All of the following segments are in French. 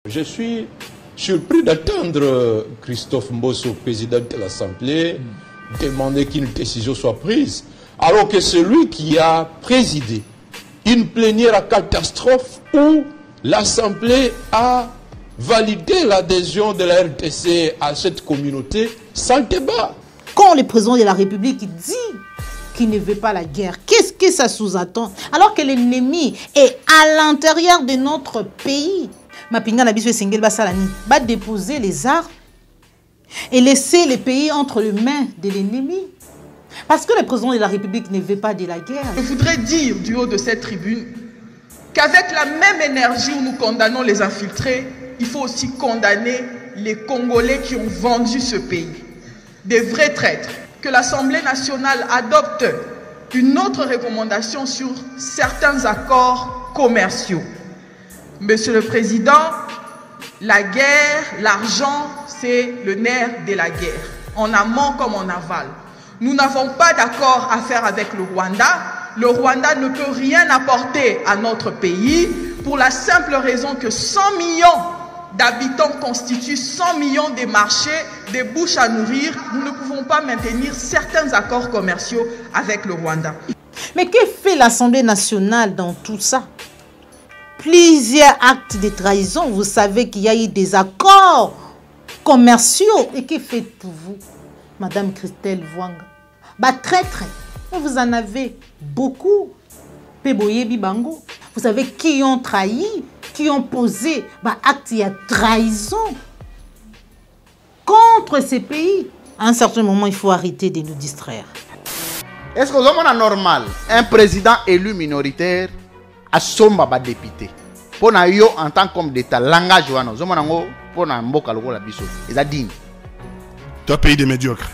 Je suis surpris d'attendre Christophe Mbosso, président de l'Assemblée, demander qu'une décision soit prise, alors que c'est lui qui a présidé une plénière à catastrophe où l'Assemblée a validé l'adhésion de la RDC à cette communauté sans débat. Quand le président de la République dit qu'il ne veut pas la guerre, qu'est-ce que ça sous-entend? Alors que l'ennemi est à l'intérieur de notre pays. Mapinga Nabiso et Sengel Basalani va déposer les armes et laisser les pays entre les mains de l'ennemi. Parce que le président de la République ne veut pas de la guerre. Je voudrais dire du haut de cette tribune qu'avec la même énergie où nous condamnons les infiltrés, il faut aussi condamner les Congolais qui ont vendu ce pays. Des vrais traîtres. Que l'Assemblée nationale adopte une autre recommandation sur certains accords commerciaux. Monsieur le Président, la guerre, l'argent, c'est le nerf de la guerre, en amont comme en aval. Nous n'avons pas d'accord à faire avec le Rwanda. Le Rwanda ne peut rien apporter à notre pays pour la simple raison que 100 millions d'habitants constituent 100 millions de marchés, des bouches à nourrir. Nous ne pouvons pas maintenir certains accords commerciaux avec le Rwanda. Mais que fait l'Assemblée nationale dans tout ça? Plusieurs actes de trahison. Vous savez qu'il y a eu des accords commerciaux. Et que faites-vous, Madame Christelle Vwanga? Bah, très. Vous en avez beaucoup. Peboye Bibango. Vous savez qui ont trahi, qui ont posé acte de trahison contre ces pays. À un certain moment, il faut arrêter de nous distraire. Est-ce que c'est normal un président élu minoritaire a somba ba député pour na yo en tant qu'homme d'état langage wana zomonango pour na mboka lokola biso eza digne? Toi pays de médiocres.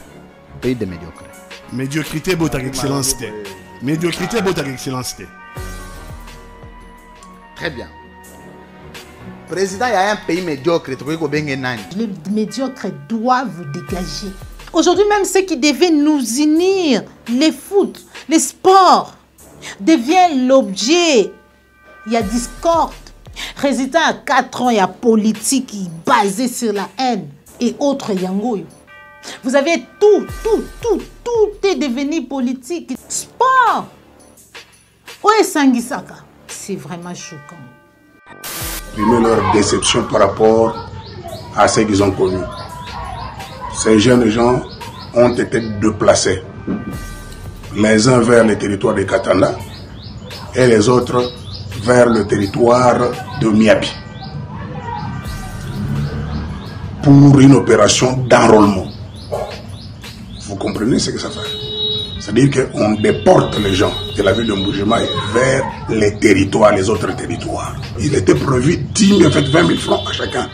Pays de médiocres. Médiocrité bota excellence. Médiocrité bota excellence. Très bien. Président, il y a un pays médiocre. Les médiocres doivent vous dégager. Aujourd'hui, même ceux qui devaient nous unir, les foot, les sports, devient l'objet. Il y a discorde. Résultat, à 4 ans, il y a politique basée sur la haine et autres yangoyo. Vous avez tout est devenu politique. Sport. Oye Sangisaka. C'est vraiment choquant. Primer leur déception par rapport à ce qu'ils ont connu. Ces jeunes gens ont été déplacés, les uns vers le territoire de Katana et les autres vers le territoire de Miabi pour une opération d'enrôlement. Vous comprenez ce que ça fait? C'est-à-dire qu'on déporte les gens de la ville de Mbujimaï vers les territoires, les autres territoires. Il était prévu 10 000, 20 000 francs à chacun.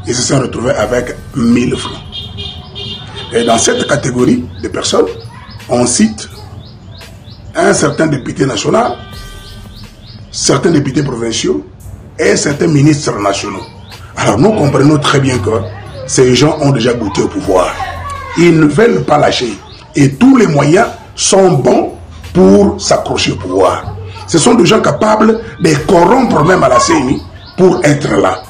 Ils se sont retrouvés avec 1 000 francs. Et dans cette catégorie de personnes, on cite un certain député national, certains députés provinciaux et certains ministres nationaux. Alors nous comprenons très bien que ces gens ont déjà goûté au pouvoir. Ils ne veulent pas lâcher. Et tous les moyens sont bons pour s'accrocher au pouvoir. Ce sont des gens capables de corrompre même à la CENI pour être là.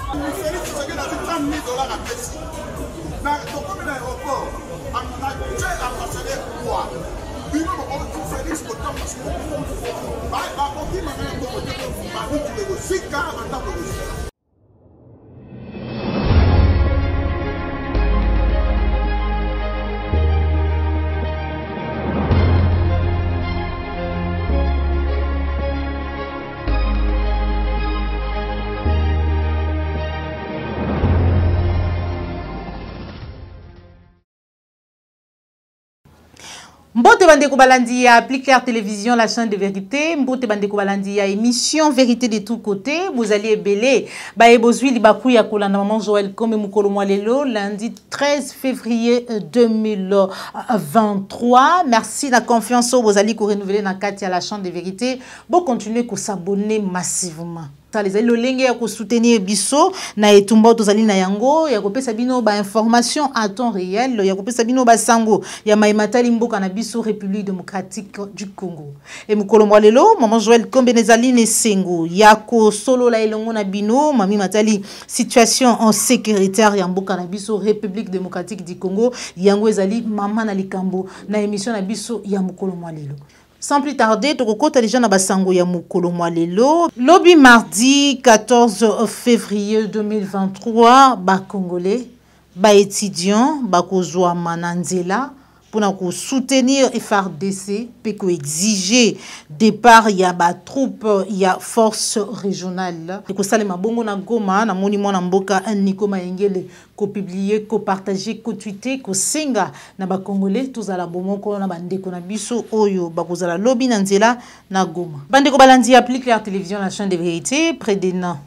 Mbote Bandeko Balandi ya Plus Clair Télévision, la chaîne de vérité. Mbote Bandeko Balandi ya émission Vérité de tous côtés. Vous allez belé. Baebozui Libakou ya Kolanda Maman Joël Comme Mukolo Mwalelo, lundi 13 février 2023. Merci la confiance. Vous allez renouveler dans la chaîne de vérité. Bon, continuez à s'abonner massivement. les lolenge ya ko soutenir biso na etumba tozali na yango ya ko pesa bino ba information à temps réel ya ko pesa bino ba sango ya maimatali mboka na biso République démocratique du Congo et mukolo lelo maman Joël Kombenezali ne sengo ya ko solo la elongo na bino mami matali situation en sécuritaire ya mboka na biso République démocratique du Congo yango ezali mama na likambo na émission na biso ya mukolo lelo. Sans plus tarder, tokokota déjà na basango ya mukolo lelo. Lobby mardi 14 février 2023, ba Congolais, ba étudiants, ba kozwa mananzela pour soutenir FARDC, pour exiger départ ya ba troupe ya force régionale. Ko salema bongo na Goma na monument na mboka Nico Mayengele ko publier, ko partager, ko tweeter, ko singa na ba Congolais tous à la bomoko na bandeko na biso oyo ba kozala lobby na nzela na Goma. Bandeko balandi applique la télévision la chaîne de vérité près des nains.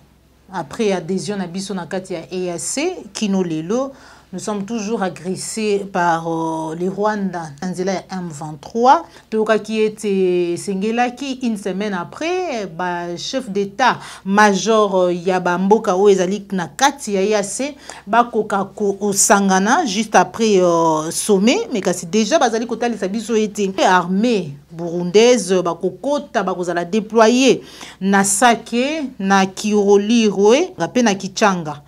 Après adhésion na biso na kati ya EAC kino lelo. Nous sommes toujours agressés par les Rwandais. Anzela M23. Toka qui était Sengelaki une semaine après, chef d'État major Yabamboka Oezalik na kati ya EAC, Bakokako au Sangana juste après sommet, mais kasi déjà bazali kotali sabiso était armée burundaise bakokota bakozala déployer na Sake na Kirolirwe, ngape na Kichanga.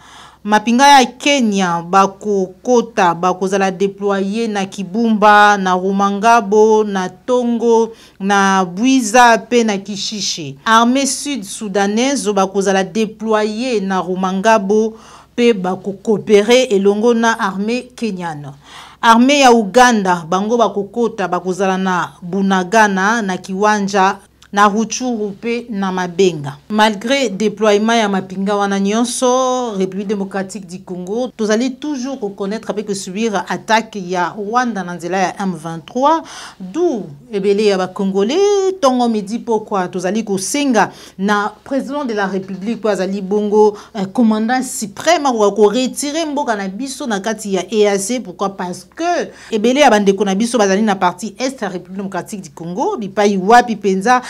Mapinga ya Kenya bakokota bakozala déployer na Kibumba, na Rumangabo, na Tongo, na Buiza pe na Kishishe. Armée sud-soudanaise bakozala déployer na Rumangabo pe bakokopérer elongo na armée kenyane. Armée ya Uganda bango bakokota bakozala na Bunagana na Kiwanja na Ruchuru pe na Mabenga. Malgré déploiement ya mapinga wana nyonso, République démocratique du Congo, tozali toujours reconnaître avec que subir attaque ya Rwanda na nzela ya M23, d'où ebele ya ba Congolais tongo midi pourquoi tozali ko senga na président de la République azali bongo commandant suprême ko retirer mboka na biso na kati ya EAC. Pourquoi? Parce que ebele ya bandeko na biso bazali na partie est ya République démocratique du Congo, bipai wapi penza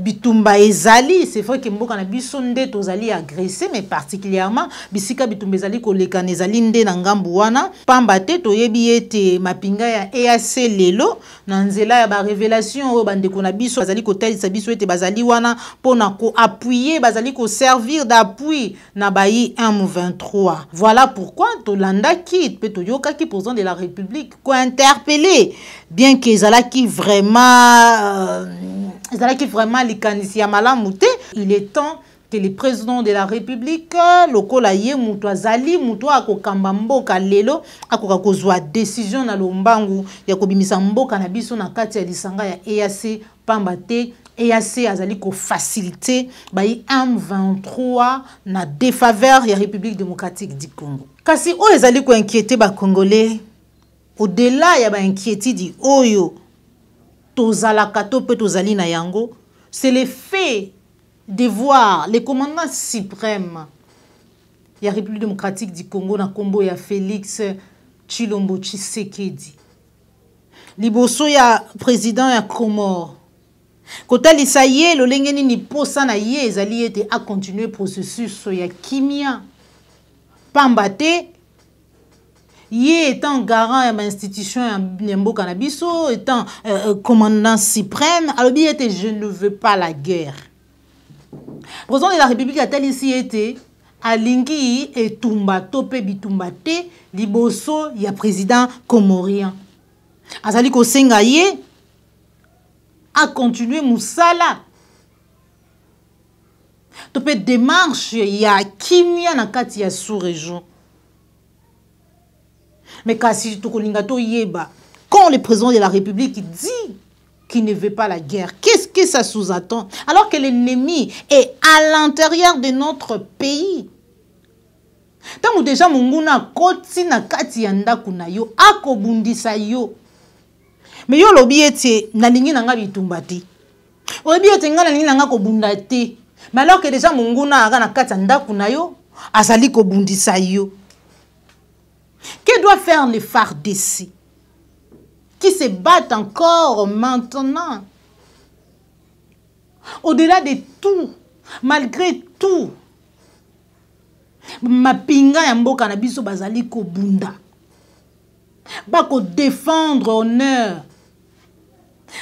bitumba ezali. C'est vrai que mboka na biso nde tozali agressé, mais particulièrement bisika bitumba ezali koleka nezali nde na ngambu wana pamba te toyebi ete mapinga ya EAC lelo na nzela ya ba révélation o bandeko na biso bazali kotalisa biso ete bazali wana pona ko appuyer, bazali ko servir d'appui na bayi M23. Voilà pourquoi tolandaki pe toyokaki président de la République ko interpeller, bien que ezalaki vraiment likanisi ya malamu te. Il est temps que le président de la République lokola ye mutu azali mutu akokamba mboka lelo akoka kozwa décision na lombangu ya kobimisa mboka na biso na kati ya lisanga ya EAC pamba te EAC azali ko faciliter bayi M23 na défaveur ya République démocratique du Congo. Kasi o ezali ko inquiéter ba Congolais au-delà ya ba inquiétude oyo tozalaka to pe tozali na yango, c'est le fait de voir les commandants suprêmes ya République démocratique du Congo na kombo ya Félix Tshilombo Tshisekedi, liboso ya président ya Comore, kotalisa ye lolenge nini posa na ye ezali ete a continuer processus ya kimia pamba te ye étant garant à l'institution ya mboka na biso, étant commandant suprême, alors était je ne veux pas la guerre. Président de la République a tel ici été alingi et tumba topé bitumba te liboso ya président comorien. Azali ko senga ye a continuer musala. Topé démarche ya kimia na kati ya sous-région. Mais quand le président de la République dit qu'il ne veut pas la guerre, qu'est-ce que ça sous-attend? Alors que l'ennemi est à l'intérieur de notre pays. Tant déjà munguna koti na kati ya ndaku na yo akobundisa yo. Mais yo lobi ete na lingi nanga bitumbati. Lobi ete nga na lingi nanga kobundati. Mais alors que déjà munguna aga na kati ya ndaku na yo azali kobundisa yo. Que doit faire les FARDC qui se battent encore maintenant? Au-delà de tout, malgré partout. Mapinga ya mboka na biso bazali ko bunda. Bako défendre honneur.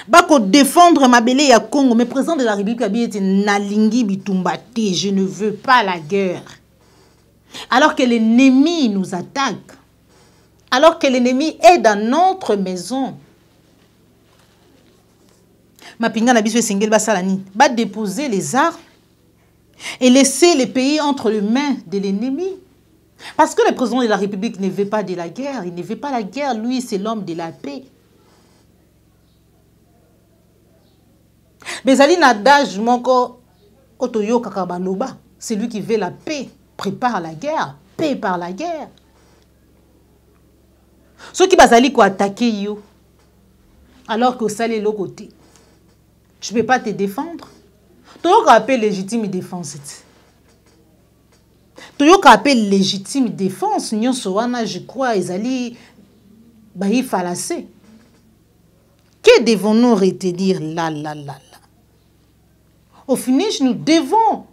Bako défendre mabele ya Congo. Mais président de la République a bien été nalingi bitumbate. Je ne veux pas la guerre. Alors que l'ennemi nous attaque. Alors que l'ennemi est dans notre maison. Mapinga na biso esengeli basalani. Ba déposer les armes. Et laisser les pays entre les mains de l'ennemi. Parce que le président de la République ne veut pas de la guerre. Il ne veut pas la guerre. Lui, c'est l'homme de la paix. Bezali nadage moko otoyo kakabaloba. C'est lui qui veut la paix. Prépare la guerre. Paix par la guerre. Ceux qui bazali ko attaquer yo. Alors que ça l'est l'autre côté. Je ne peux pas te défendre. Toyo appelle légitime défense. Toyo appelle légitime défense. Nyon soana, je crois, ezali bahi falacé. Que devons-nous retenir là? Au finish, nous devons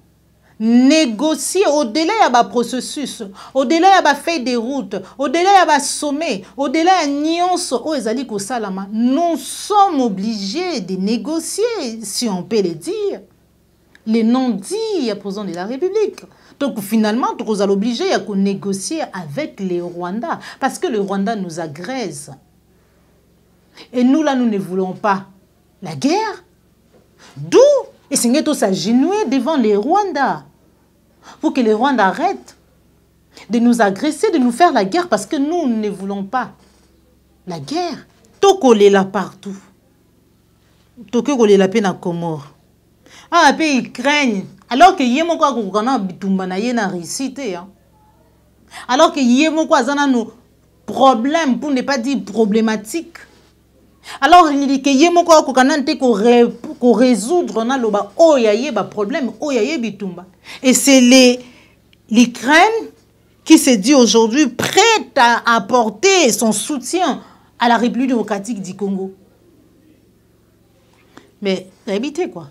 négocier au-delà de ba processus, au-delà de ba feuille de route, au-delà de ba sommet, au-delà de nyonso o ezali ko salama. Nous sommes obligés de négocier, si on peut le dire. Les non-dits à président de la République. Donc finalement, nous allons obligés à négocier avec les Rwandais. Parce que le Rwanda nous agresse. Et nous, là, nous ne voulons pas la guerre. D'où et c'est tous s'agenouiller devant les Rwandais. Pour que les Rwandais arrêtent de nous agresser, de nous faire la guerre. Parce que nous ne voulons pas la guerre. Tokole là partout. Tokole la peine à Comore. Ah, puis ils craignent. Alors que yé moko akokana bitumba na ye na récité. Alors que yé moko azana nos problèmes, pour ne pas dire problématiques. Alors que yé moko akokana nte ko résoudre na loba o ya ye ba problème, o ya ye bitumba. Et c'est l'Ukraine qui se dit aujourd'hui prête à apporter son soutien à la République démocratique du Congo. Mais habitez quoi.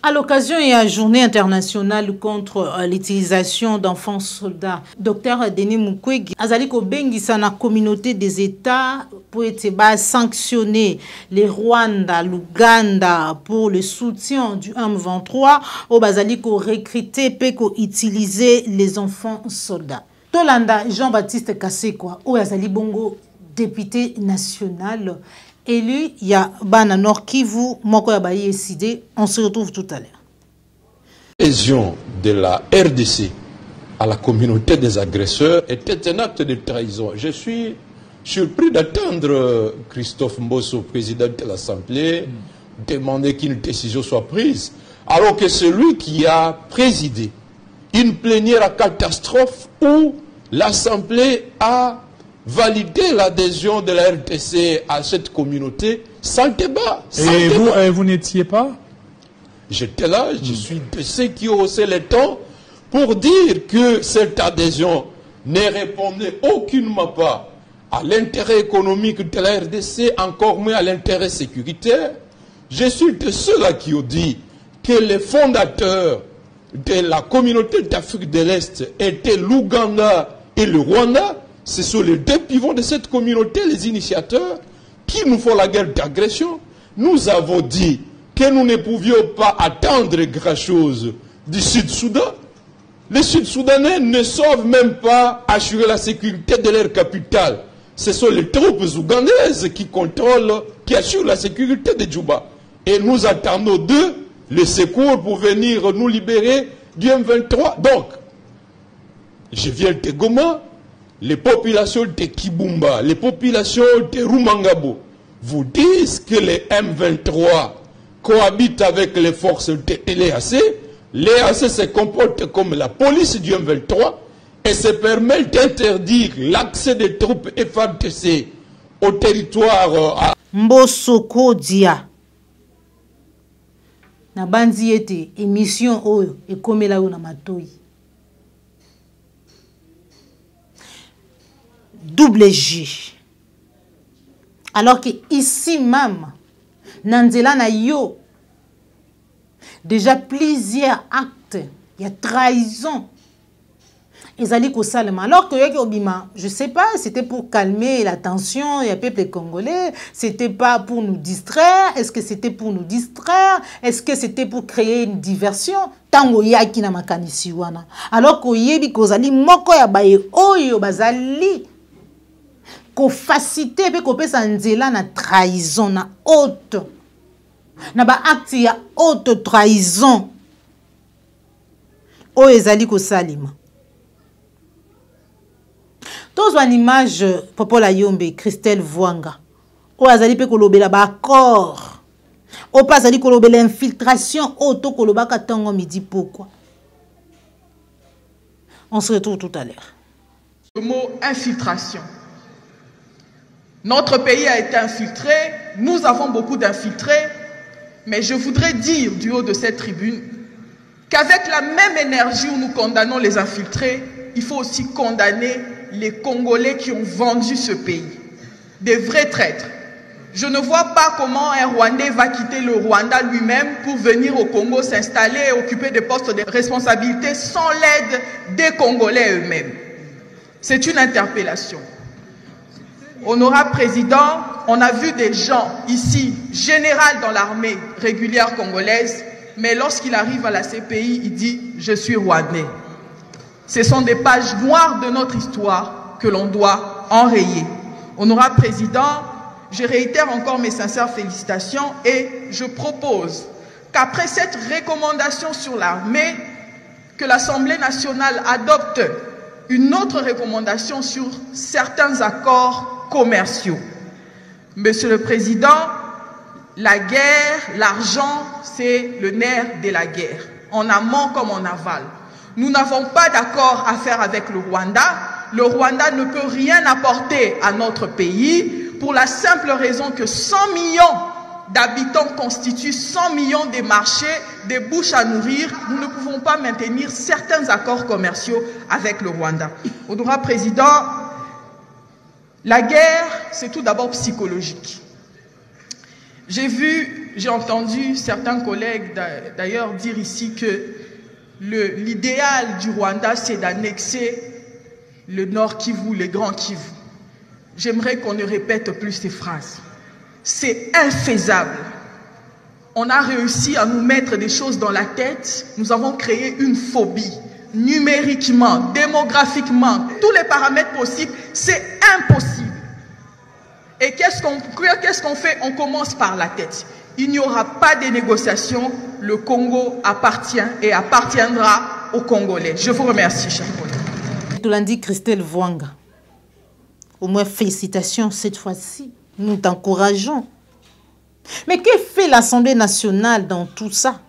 À l'occasion de la journée internationale contre l'utilisation d'enfants soldats, Dr Denis Mukwege azali ko bengisa na communauté des États pour être sanctionner les Rwanda, l'Ouganda pour le soutien du M23 au bazali ko recruter pe ko utiliser les enfants soldats. Tolanda Jean-Baptiste Kasekwa o azali bongo député national. Et lui, il y a Bana Nord Kivu, Moko Yabaye et Sidé. On se retrouve tout à l'heure. L'adhésion de la RDC à la communauté des agresseurs était un acte de trahison. Je suis surpris d'attendre Christophe Mbosso, président de l'Assemblée, demander qu'une décision soit prise, alors que c'est lui qui a présidé une plénière à catastrophe où l'Assemblée a validé l'adhésion de la RDC à cette communauté sans débat. Et vous n'étiez pas? J'étais là, je suis de ceux qui ont haussé les tons pour dire que cette adhésion ne répondait aucunement pas à l'intérêt économique de la RDC, encore moins à l'intérêt sécuritaire. Je suis de ceux-là qui ont dit que les fondateurs de la communauté d'Afrique de l'Est étaient l'Ouganda et le Rwanda. Ce sont les deux pivots de cette communauté, les initiateurs, qui nous font la guerre d'agression. Nous avons dit que nous ne pouvions pas attendre grand-chose du Sud-Soudan. Les Sud-Soudanais ne savent même pas assurer la sécurité de leur capitale. Ce sont les troupes ougandaises qui contrôlent, qui assurent la sécurité de Djouba. Et nous attendons d'eux le secours pour venir nous libérer du M23. Donc, je viens de Goma. Les populations de Kibumba, les populations de Rumangabo vous disent que les M23 cohabitent avec les forces de l'EAC. L'EAC se comporte comme la police du M23 et se permet d'interdire l'accès des troupes FARDC au territoire. Mbosoko Dia. Na bandi ete émission oyo ekomela yo na matoi. Double J. Alors que ici même, Nanzela na yo, déjà plusieurs actes Il y a trahison. Ezali Kosalema. Alors que je ne sais pas, c'était pour calmer la tension, il y a peuple congolais, c'était pas pour nous distraire, est-ce que c'était pour nous distraire, est-ce que c'était pour créer une diversion? Tango yaki na makanisi wana. Alors que yebi kozali moko ya baye oyo bazali ko facilité pe ko pesa nzela na trahison na haute. Na ba acte ya haute trahison. Oyo ezali Kosalema. Tous une image Popola Yombe, Christelle Vwanga. O azali pe kolobela ba accord. O pas azali kolobela infiltration auto kolobaka tango midi pourquoi. On se retrouve tout à l'heure. Le mot infiltration. Notre pays a été infiltré, nous avons beaucoup d'infiltrés, mais je voudrais dire du haut de cette tribune qu'avec la même énergie où nous condamnons les infiltrés, il faut aussi condamner les Congolais qui ont vendu ce pays. Des vrais traîtres. Je ne vois pas comment un Rwandais va quitter le Rwanda lui-même pour venir au Congo s'installer et occuper des postes de responsabilité sans l'aide des Congolais eux-mêmes. C'est une interpellation. Honorable Président, on a vu des gens ici, général dans l'armée régulière congolaise, mais lorsqu'il arrive à la CPI, il dit « Je suis Rwandais ». Ce sont des pages noires de notre histoire que l'on doit enrayer. Honorable Président, je réitère encore mes sincères félicitations et je propose qu'après cette recommandation sur l'armée, que l'Assemblée nationale adopte une autre recommandation sur certains accords commerciaux. Monsieur le Président, la guerre, l'argent, c'est le nerf de la guerre, en amont comme en aval. Nous n'avons pas d'accord à faire avec le Rwanda. Le Rwanda ne peut rien apporter à notre pays pour la simple raison que 100 millions d'habitants constituent 100 millions de marchés, des bouches à nourrir. Nous ne pouvons pas maintenir certains accords commerciaux avec le Rwanda. Honorable Président, la guerre, c'est tout d'abord psychologique. J'ai entendu certains collègues d'ailleurs dire ici que l'idéal du Rwanda, c'est d'annexer le Nord Kivu, le Grand Kivu. J'aimerais qu'on ne répète plus ces phrases. C'est infaisable. On a réussi à nous mettre des choses dans la tête. Nous avons créé une phobie. Numériquement, démographiquement, tous les paramètres possibles, c'est impossible. Et qu'est-ce qu'on fait? On commence par la tête. Il n'y aura pas de négociations. Le Congo appartient et appartiendra aux Congolais. Je vous remercie, chers collègues. Tout l'a dit Christelle Vwanga. Au moins, félicitations cette fois-ci. Nous t'encourageons. Mais que fait l'Assemblée nationale dans tout ça?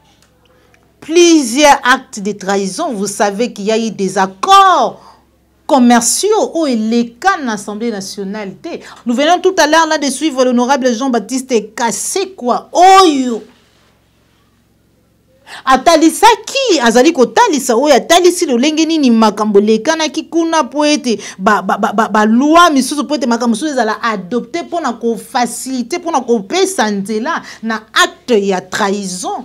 Plusieurs actes de trahison. Vous savez qu'il y a eu des accords commerciaux où il est qu'à l'Assemblée nationale. Nous venons tout à l'heure là de suivre l'honorable Jean-Baptiste Kassé quoi. Oyo. Atalisa ki azali ko talisa oyo atalisi lolenge nini makambo lekana ki kuna poete ba loi misusu poete makambo misusu ezala adopté pona ko faciliter pona ko pesa nzela na acte ya trahison.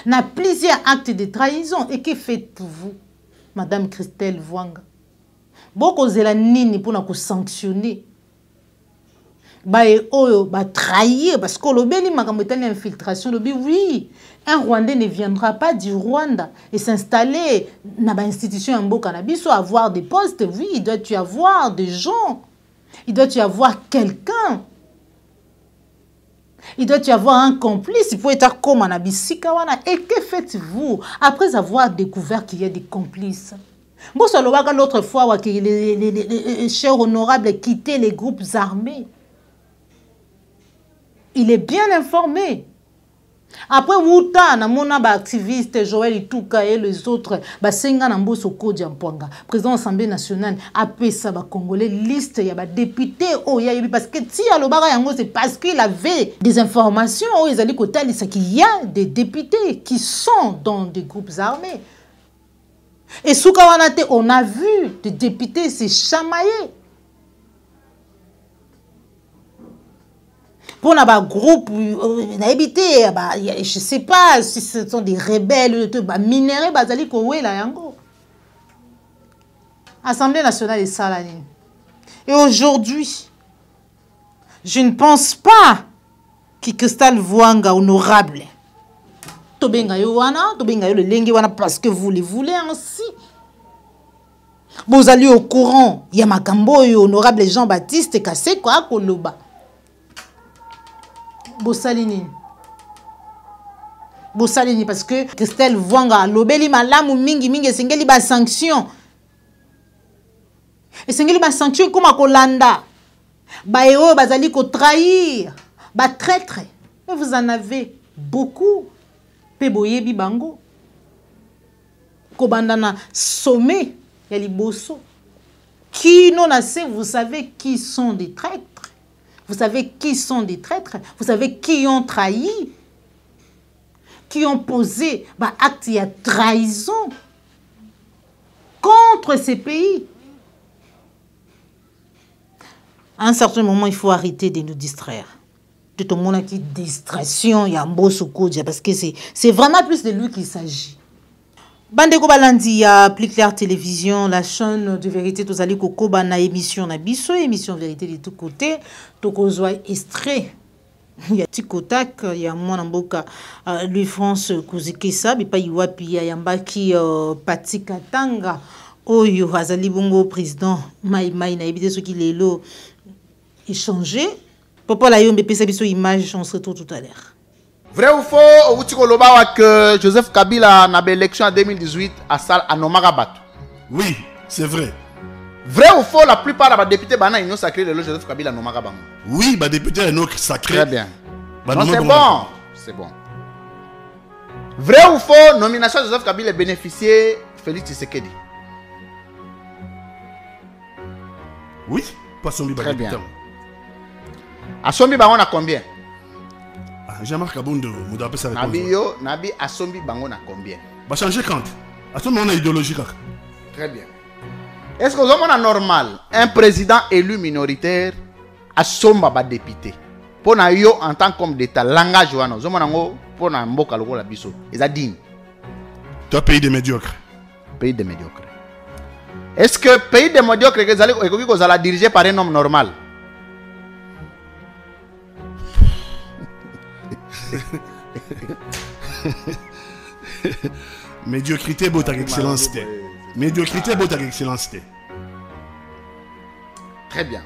Na plusieurs actes de trahison. Et que faites-vous, Madame Christelle Vwanga? Boko zela nini pona ko sanctionner oyo trahir parce que le beni makambo etali infiltration le oui. Un Rwandais ne viendra pas du Rwanda et s'installer dans l'institution en Mboka na biso, avoir des postes. Oui, il doit y avoir des gens. Il doit y avoir quelqu'un. Il doit y avoir un complice. Il faut être comme en Abissika wana. Et que faites-vous après avoir découvert qu'il y a des complices? Bon, ça l'autre fois que les chers honorables quittaient les groupes armés. Il est bien informé. Après Wouta, namona ba activiste Joël Ituka et les autres, ba senga na mboso Kodi Mpwanga, président de l'Assemblée nationale, apesa ba Congolais liste ya ba député oh ya parce que si alobaka yango c'est parce qu'il avait des informations oh ils allaient côté c'est qu'il y a des députés qui sont dans des groupes armés. Et Soukawanate, on a vu des députés se chamailler. Pour un groupe, je sais pas si ce sont des rebelles, minéraux, bazali kowe la yango. Assemblée nationale est Salanine. Et aujourd'hui, je ne pense pas que Cristal Vwanga honorable. Tobenga yo wana, tobenga yo le lengi wana parce que vous le voulez ainsi. Vous allez au courant, il y a makambo yo honorable Jean-Baptiste Kaseko akoloba. Bosalini parce que Cristal Vwanga lobeli malamu mingi esengeli ba sanction. Esengeli ba sanction comme akolanda. Ba eo bazali ko trahir, ba traître. Mais vous en avez beaucoup. Pe boyebi bango. Kobandana sommet ya liboso. Qui non assez, vous savez qui sont des traîtres. Vous savez qui sont des traîtres. Vous savez qui ont trahi. Qui ont posé acte de trahison contre ces pays. À un certain moment, il faut arrêter de nous distraire. Tout le monde a qui distraction, il y a un beau soukoudja parce que c'est vraiment plus de lui qu'il s'agit. Bandeko Balandi, il y a Plus Clair Télévision, la chaîne de vérité, tous allez koko bana émission na biso, émission vérité de tous côtés, tokozwa extrait. Il y a Tikotak, il y a Mwanamboka, Louis France Kouzikesa, et pas Iwapi, il y a Yambaki Pati Katanga, Oyo Azali Bongo président Mai na ebité ce qui est là échangé. Papa la yombe pesa biso image, on se retrouve tout à l'heure. Vrai ou faux, Outiko Lobawa que Joseph Kabila n'a pas élection en 2018 à Sal à Nomagabat. Oui, c'est vrai. Vrai ou faux, la plupart des députés bana ils ont sacré le Joseph Kabila à Nomagabat. Oui, les députés ils ont sacré. Très bien. Non, c'est bon. C'est bon. Vrai ou faux, nomination de Joseph Kabila bénéficié Félix Tshisekedi. Oui, pas son très bien. Asombi bango na combien? Jean-Marc Kabondo, Mouda Pessa. Nabi Asombi bango na combien? Va changer quand? Asombi on a idéologie. Très bien. Est-ce que vous avez normal un président élu minoritaire Asomba ba député? Pour na yo en tant qu'homme d'État, langage wana, vous avez pour na mboka loko la biso. Ils a dit. Tu as pays de médiocres. Pays de médiocres. Est-ce que pays de médiocres que vous allez diriger par un homme normal? Médiocrité, beau avec excellence. Médiocrité, beau avec excellence. Très bien.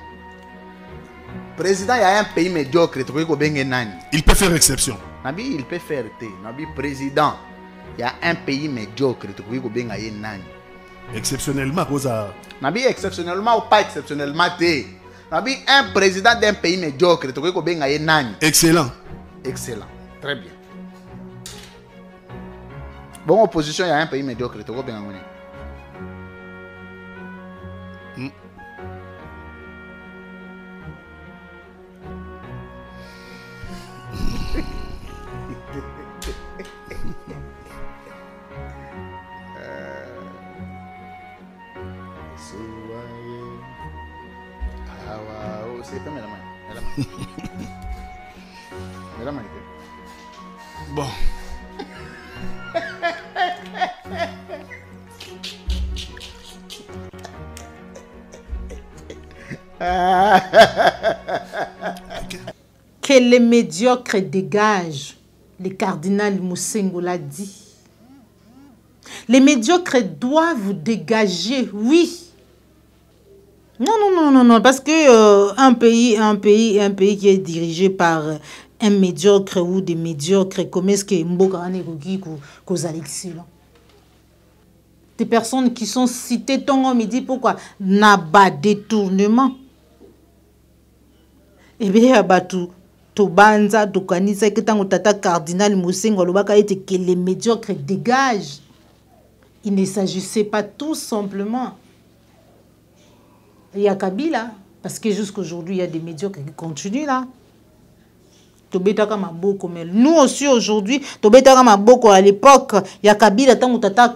Président, il y a un pays médiocre. Il peut faire exception. Nabi, il peut faire. Nabi, président, il y a un pays médiocre. Exceptionnellement, Rosa. Nabi, exceptionnellement ou pas exceptionnellement, Nabi, un président d'un pays médiocre. Excellent. Excellent. Très bien. Bon, opposition, il y a un pays médiocre. Bon. Que les médiocres dégagent, le cardinal Moussengo l'a dit. Les médiocres doivent dégager, oui. Non, parce que un pays qui est dirigé par un médiocre ou des médiocres, comment est-ce que Mboka Anegogi cause excellent? Des personnes qui sont citées, ton homme dit pourquoi n'a pas détournement. Eh bien, Abatu, Tobanza, Tokanisa, que tant tata cardinal Moussengo, que les médiocres dégagent. Il ne s'agissait pas tout simplement. Il y a Kabila, parce que jusqu'aujourd'hui, il y a des médiocres qui continuent là. Tobetaka maboko, mais nous aussi aujourd'hui, tobetaka maboko à l'époque, ya Kabila tangu tata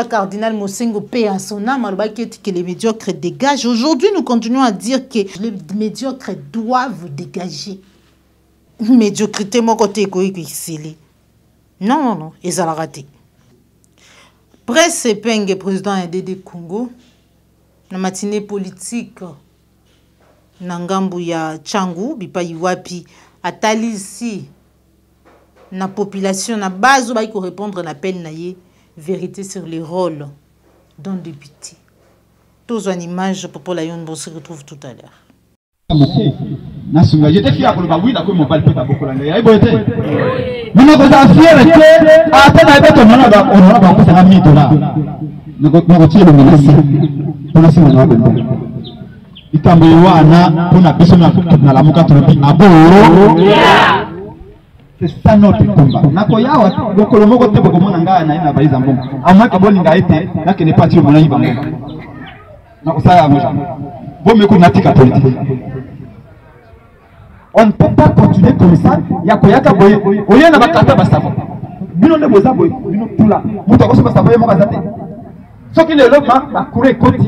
cardinal Mosengo paix à son âme, que les médiocres dégagent. Aujourd'hui, nous continuons à dire que les médiocres doivent dégager. Médiocrité, mon côté, non, ils ont raté. Presse Penge, président ADD Congo, la matinée politique. Nangambu ya Changu bipa iwapi atalisi na population na base ba ko répondre na peine na ye vérité sur les rôles d'un député. Tous en image pour la yon se retrouve tout à l'heure. J'étais fier pour le baoui na ko mo balpe ta bokolanga ya ibote. Mino ko za fier que ata na beto mona ba on ba ko sa $1000. Nako tielo menasi. Pour si on va ben. Ikambo wana pona biso na lamuka tunapi abo. C'est ça notre combat. Nako yawa lokolo moko te boko mona ngaya na ina baliza mbongo. Amwa ke boni ngaite na ke ne pati mona yiba mbongo. Nako saya moja. Bon me ko natika politique. On ne peut pas continuer comme ça. Yako yaka boye. Oye na bakata basavo. Bino ne boza boye. Bino tula. Muto ko so basavo ye moka zate. Soki le lobma ba kure koti.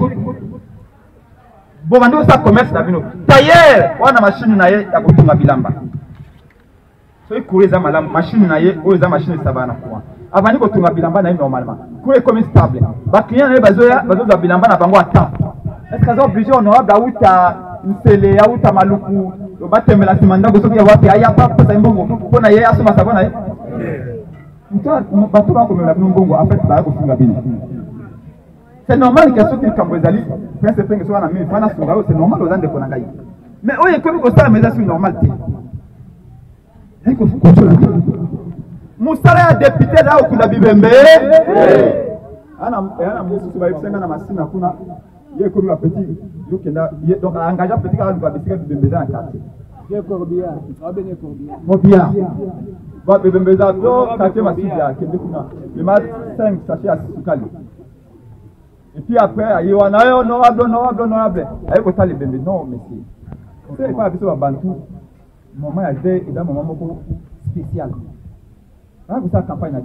Bon, on doit commerce d'abino. D'ailleurs, on a machine naie ya kutunga bilamba. So ikure za malam machine naie o za machine sabana kwa. Avani kutunga bilamba na normalement. Kure comme stable. Ba client naie bazo bilamba na bango ata. Est-ce que ça obligé honorable à uta nsele ya uta maluku to batemela simanda go soki ya wapi aya pa pesa mbongo. Pona ye asoma sabana ye. Mto bato ba ko mela mbongo en fait ba ko funga bino. C'est normal que ceux qui Cambozali, c'est normal aux gens de Konangaï. Mais oui, comme vous savez, mais c'est normal. Moussala député là au Kouda Bibembe. Ana Moussou va y faire na masina kuna. Il est comme un petit. Donc engagé petit car on va décider de Bibembe dans le quartier. Il est Corbia. Corbia. Va Bibembe dans le quartier Massibia qui est kuna. Il m'a 5 sachets à Soukali. Et puis après, il y a un honorable. Il y a les bébés. Non, monsieur. Vous savez pas, vous avez Bantou. Moment il y a un moment spécial. Vous savez, campagne a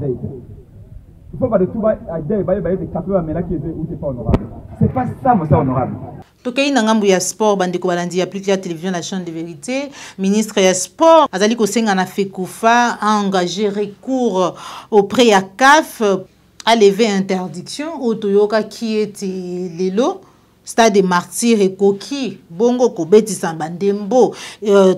il faut pas de tout, il y a des cafés à Méla qui n'est pas honorable. C'est pas ça, monsieur, honorable. Tokei nangambu ya sport bandeko balandi ya plus la télévision la chaîne de vérité ministre ya sport azali kosenga na Fekoufa a engagé recours auprès ya CAF a levé interdiction au Toyoka qui était lelo stade de martyr et coquille bongo ko beti sambandembo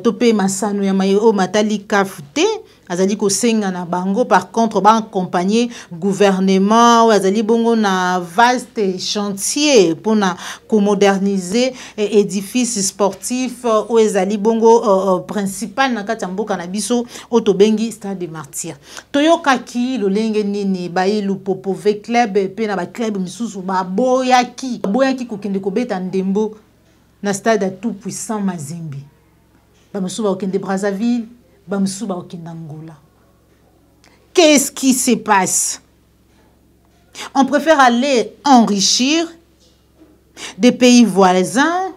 topé masano ya mayo matali kafute azali ko senga na bango par contre ba accompagner gouvernement azali bongo na vaste chantier pour na ko moderniser édifice sportif ou azali bongo principal na kati mboka na biso otobengi stade de martyr toyoka ki lolenge nini bayilu popove club pe na ba club misusu ba boyaki ko kende ko beta ndembo na stade tout puissant Mazembe ba musuba ko kende Brazzaville. Qu'est-ce qui se passe? On préfère aller enrichir des pays voisins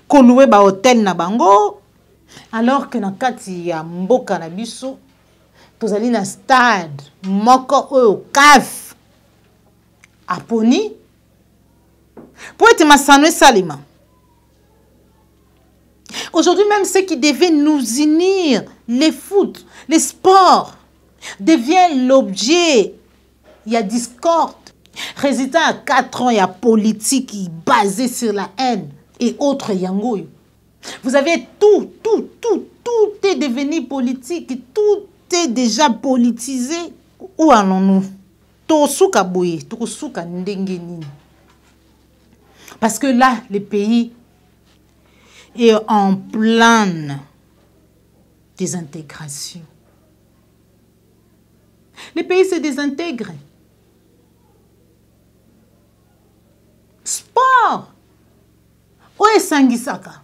qu'on loue ba hôtel na bango alors que na kati ya mboka na biso tozali na stade moko oyo CAF aponi pour être masano salima. Aujourd'hui, même ceux qui devaient nous unir, les foot, les sports, deviennent l'objet. Il y a discorde. Résultat à 4 ans, il y a politique basée sur la haine et autres yangoy. Vous avez tout est devenu politique, tout est déjà politisé. Où allons-nous? Parce que là, les pays et en pleine désintégration. Les pays se désintègrent. Sport. Où est Sangisaka?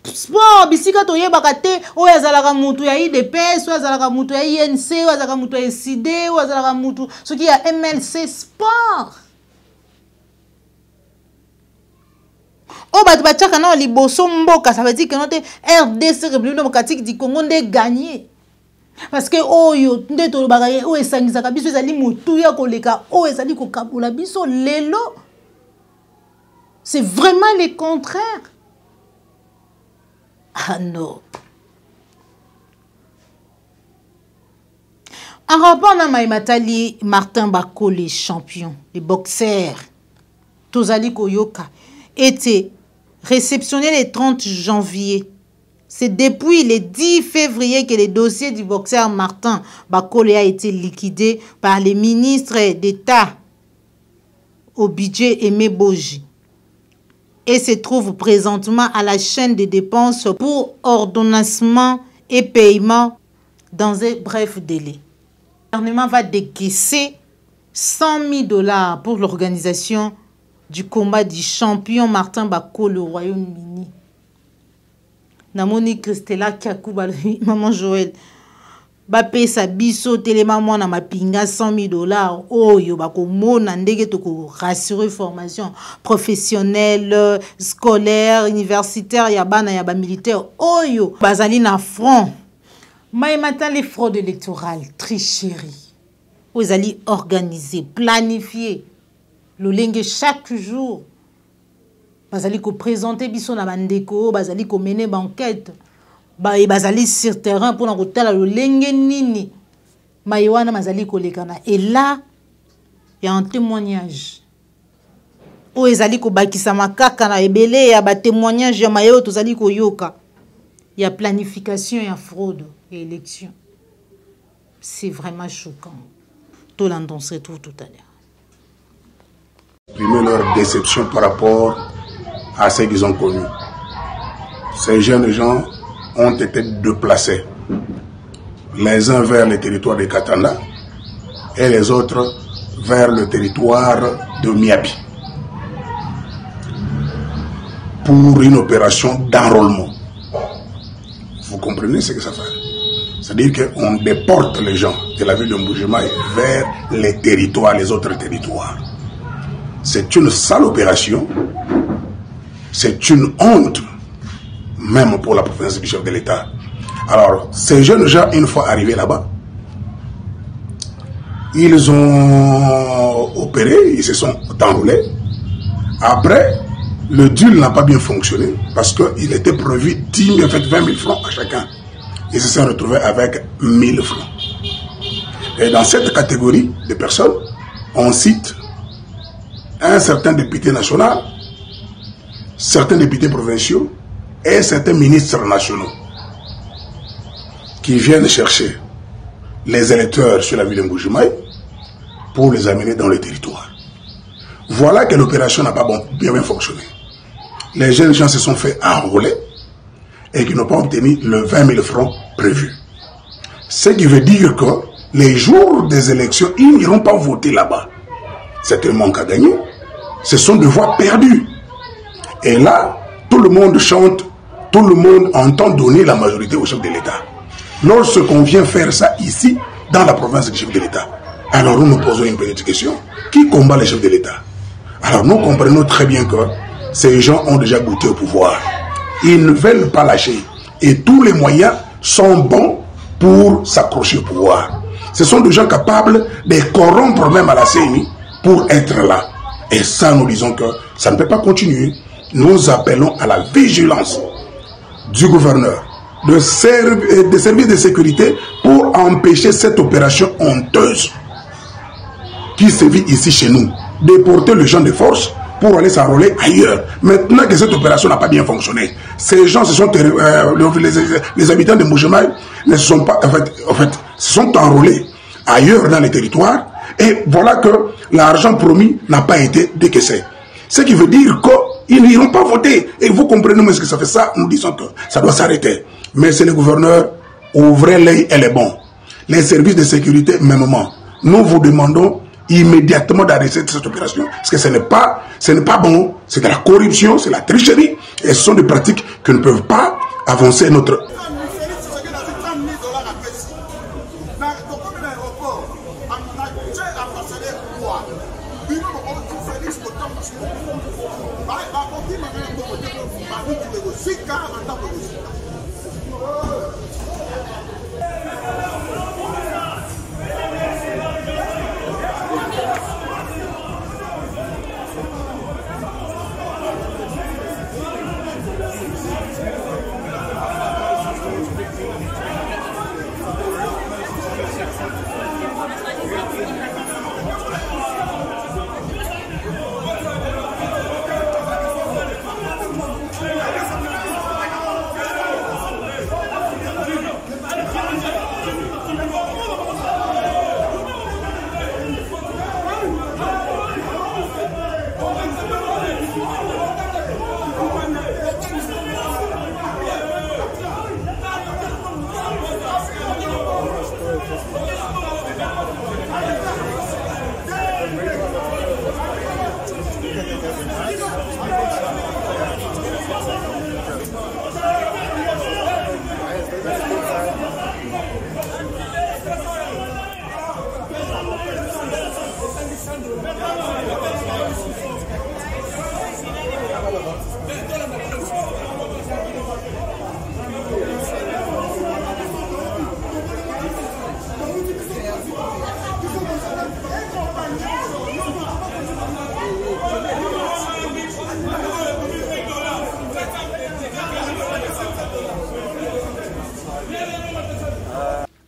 Sport, bisika toye bakate, où est Zalaka Moutou ya IDPS, où est Zalaka Moutou ya INC, où est Zalaka Moutou ya SID, où est Zalaka Moutou, ce qui est MLC Sport. Oh, bah, tu vas na liboso mboka, ça veut dire que notre RDC, République démocratique du Congo, on gagné. Parce que, oh, yo, nde to bagaye, oh, esangisa biso ezali mutu ya koleka, oh, ezali ko kabula biso lelo. C'est vraiment le contraire. Ah non. En rapport à Maïmatali, Martin Bako, les champions, les boxeurs, Tozali Koyoka, était réceptionné le 30 janvier. C'est depuis le 10 février que le dossier du boxeur Martin Bakole a été liquidé par les ministres d'État au budget Aimé Boji et se trouve présentement à la chaîne de dépenses pour ordonnancement et paiement dans un bref délai. Le gouvernement va décaisser 100 000 $ pour l'organisation du combat du champion Martin Bakole au Royaume-Uni. Namoni Christella Kakuba, maman Joël, Bape Sabiso, Télémaman na mapinga 100 000 $. Oh, yo bako mona ndenge toko rassurer formation professionnelle, scolaire, universitaire, yabana yaba militaire. Oh yo, bazali na front. Maïmata les fraudes électorales, tricherie. Vous allez organiser, planifier. Le lingue chaque jour. Bazali ko présenter biso na bandeko, bazali ko mener banquette. Bazali sur terrain pour na kotala le lingue nini. Maïwana bazali ko lekana. Et là, il y a un témoignage. O ezali ko bakisa makaka na ebele ya ba témoignage ya mayo tozali ko yoka. Il y a planification et fraude et élection. C'est vraiment choquant. Tout l'entend se retrouve tout à l'heure. Exprimer leur déception par rapport à ce qu'ils ont connu. Ces jeunes gens ont été déplacés, les uns vers le territoire de Katana et les autres vers le territoire de Miabi pour une opération d'enrôlement. Vous comprenez ce que ça fait? C'est-à-dire qu'on déporte les gens de la ville de Mbujimaï vers les territoires, les autres territoires. C'est une sale opération. C'est une honte, même pour la province du chef de l'État. Alors, ces jeunes gens, une fois arrivés là-bas, ils ont opéré, ils se sont enrôlés. Après, le deal n'a pas bien fonctionné parce qu'il était prévu 10 000, en fait 20 000 francs à chacun. Ils se sont retrouvés avec 1 000 francs. Et dans cette catégorie de personnes, on cite un certain député national, certains députés provinciaux et certains ministres nationaux qui viennent chercher les électeurs sur la ville de Mbujimaï pour les amener dans le territoire. Voilà que l'opération n'a pas bien fonctionné. Les jeunes gens se sont fait enrôler et qui n'ont pas obtenu le 20 000 francs prévu. Ce qui veut dire que les jours des élections, ils n'iront pas voter là-bas. C'est un manque à gagner. Ce sont des voix perdues. Et là, tout le monde chante, tout le monde entend donner la majorité au chef de l'État. Lorsqu'on vient faire ça ici, dans la province du chef de l'État, alors nous nous posons une petite question. Qui combat le chef de l'État? Alors nous comprenons très bien que ces gens ont déjà goûté au pouvoir. Ils ne veulent pas lâcher. Et tous les moyens sont bons pour s'accrocher au pouvoir. Ce sont des gens capables de corrompre même à la CENI pour être là. Et ça, nous disons que ça ne peut pas continuer. Nous appelons à la vigilance du gouverneur, des services de sécurité pour empêcher cette opération honteuse qui se vit ici chez nous. Déporter les gens de force pour aller s'enrôler ailleurs. Maintenant que cette opération n'a pas bien fonctionné, ces gens les habitants de Mbujimaï ne se sont pas, en fait, se sont enrôlés ailleurs dans les territoires. Et voilà que l'argent promis n'a pas été décaissé. Ce qui veut dire qu'ils n'iront pas voter. Et vous comprenez moi ce que ça fait ça. Nous disons que ça doit s'arrêter. Mais c'est le gouverneur, ouvrez l'œil, elle est bon. Les services de sécurité, mêmement. Nous vous demandons immédiatement d'arrêter cette opération. Parce que ce n'est pas bon. C'est de la corruption, c'est la tricherie. Et ce sont des pratiques qui ne peuvent pas avancer notre... Bino mo ko Felix ko tam. Ba ko ti ma ko Sika en tant que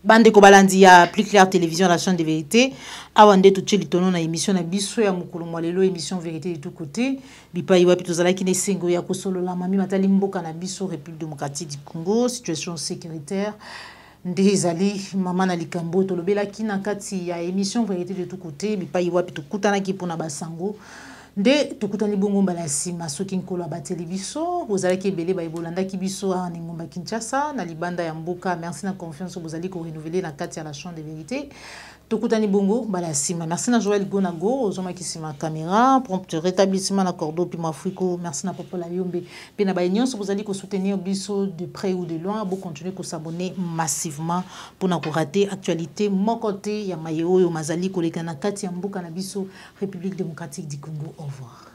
Bande Kobalandi ya Plus Clair Télévision, la chaîne de vérité. Awande tout cheli tono na émission na biso ya mukulu mwalelo émission vérité de tout côté. Bipa iwa pitozala ki ne sengo ya kosolo la mami matali mboka na biso République démocratique du Congo, situation sécuritaire. Ndezali mama na likambo tolobela ki na kati ya émission vérité de tout côté. Bipa iwa pitokutana ki pona basango. Nde tokutani bongo mbala sima soki nkolo abateli biso bozali ki ebele bayibolanda ki biso na ngomba Kinshasa na libanda ya mboka. Merci na confiance bozali ko renouveler na kati ya la chaîne de vérité. Tokutani bongo mbala sima. Merci na Joël Gonago ozoma ki sima caméra prompt rétablissement na cordo puis mafriko. Merci na Popola Yombe pe na bayonso bozali ko soutenir biso de près ou de loin. Bo continuer ko s'abonner massivement pour na ko rater actualité mon côté ya mayo yo mazali koleka na kati ya mboka na biso République démocratique du Congo. Au revoir.